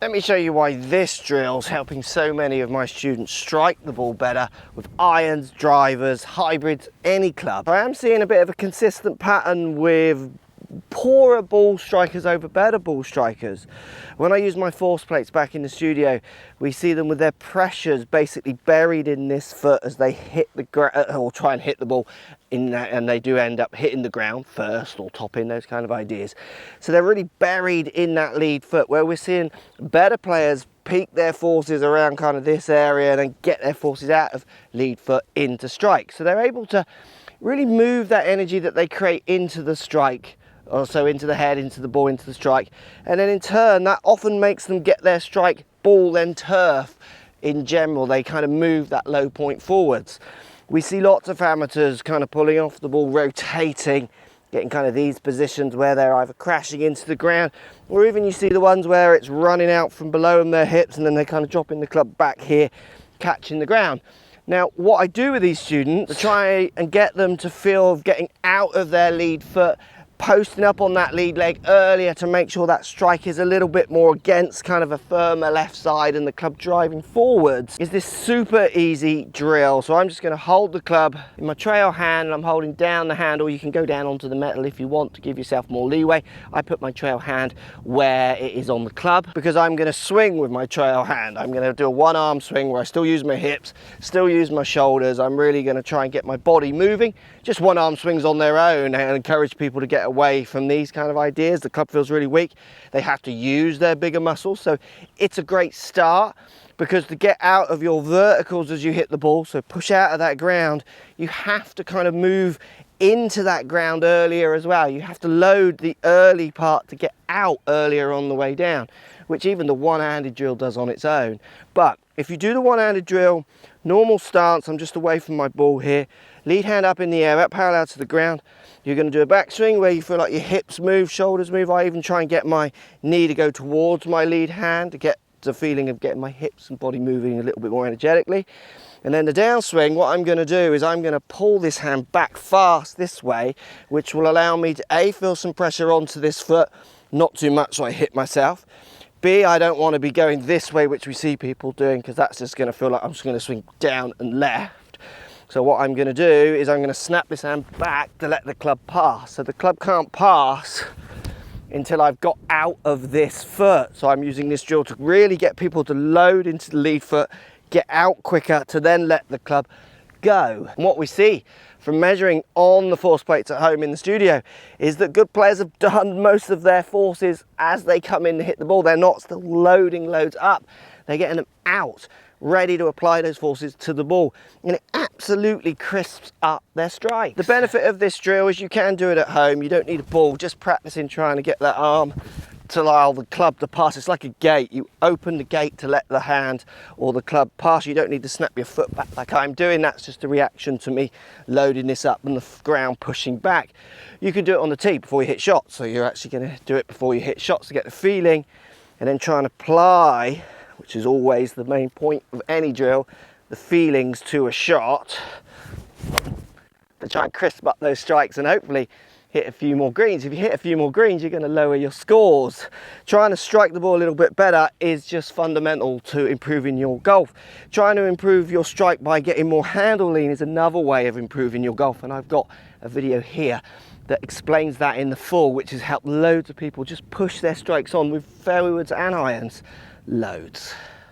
Let me show you why this drill's helping so many of my students strike the ball better with irons, drivers, hybrids, any club. I am seeing a bit of a consistent pattern with poorer ball strikers over better ball strikers. When I use my force plates back in the studio, we see them with their pressures basically buried in this foot as they hit the ground, or try and hit the ball in that, and they do end up hitting the ground first or topping, those kind of ideas. So they're really buried in that lead foot, where we're seeing better players peak their forces around kind of this area and then get their forces out of lead foot into strike. So they're able to really move that energy that they create into the strike, also into the head, into the ball, into the strike, and then in turn that often makes them get their strike ball then turf. In general, they kind of move that low point forwards. We see lots of amateurs kind of pulling off the ball, rotating, getting kind of these positions where they're either crashing into the ground, or even you see the ones where it's running out from below them, their hips, and then they're kind of dropping the club back here, catching the ground. Now, what I do with these students to try and get them to feel getting out of their lead foot, posting up on that lead leg earlier to make sure that strike is a little bit more against kind of a firmer left side and the club driving forwards, is this super easy drill. So I'm just going to hold the club in my trail hand and I'm holding down the handle. You can go down onto the metal if you want to give yourself more leeway. I put my trail hand where it is on the club because I'm going to swing with my trail hand. I'm going to do a one arm swing where I still use my hips, still use my shoulders. I'm really going to try and get my body moving. Just one arm swings on their own and encourage people to get away from these kind of ideas. The club feels really weak. They have to use their bigger muscles. So it's a great start, because to get out of your verticals as you hit the ball, so push out of that ground, you have to kind of move into that ground earlier as well. You have to load the early part to get out earlier on the way down, which even the one-handed drill does on its own. But if you do the one-handed drill, normal stance, I'm just away from my ball here, lead hand up in the air, up parallel to the ground. You're going to do a backswing where you feel like your hips move, shoulders move. I even try and get my knee to go towards my lead hand to get the feeling of getting my hips and body moving a little bit more energetically. And then the downswing, what I'm going to do is I'm going to pull this hand back fast this way, which will allow me to A, feel some pressure onto this foot, not too much so I hit myself. B, I don't want to be going this way, which we see people doing, because that's just going to feel like I'm just going to swing down and left. So what I'm going to do is I'm going to snap this hand back to let the club pass. So the club can't pass until I've got out of this foot. So I'm using this drill to really get people to load into the lead foot, get out quicker to then let the club go. And what we see from measuring on the force plates at home in the studio is that good players have done most of their forces as they come in to hit the ball. They're not still loading loads up. They're getting them out, ready to apply those forces to the ball, and it absolutely crisps up their strike. The benefit of this drill is you can do it at home. You don't need a ball, just practicing trying to get that arm to allow the club to pass. It's like a gate. You open the gate to let the hand or the club pass. You don't need to snap your foot back like I'm doing. That's just a reaction to me loading this up and the ground pushing back. You can do it on the tee before you hit shots. So you're actually going to do it before you hit shots to get the feeling, and then try and apply, which is always the main point of any drill, the feelings to a shot to try and crisp up those strikes and hopefully hit a few more greens. If you hit a few more greens, you're going to lower your scores. Trying to strike the ball a little bit better is just fundamental to improving your golf. Trying to improve your strike by getting more handle lean is another way of improving your golf, and I've got a video here that explains that in the full, which has helped loads of people just push their strikes on with fairways and irons loads.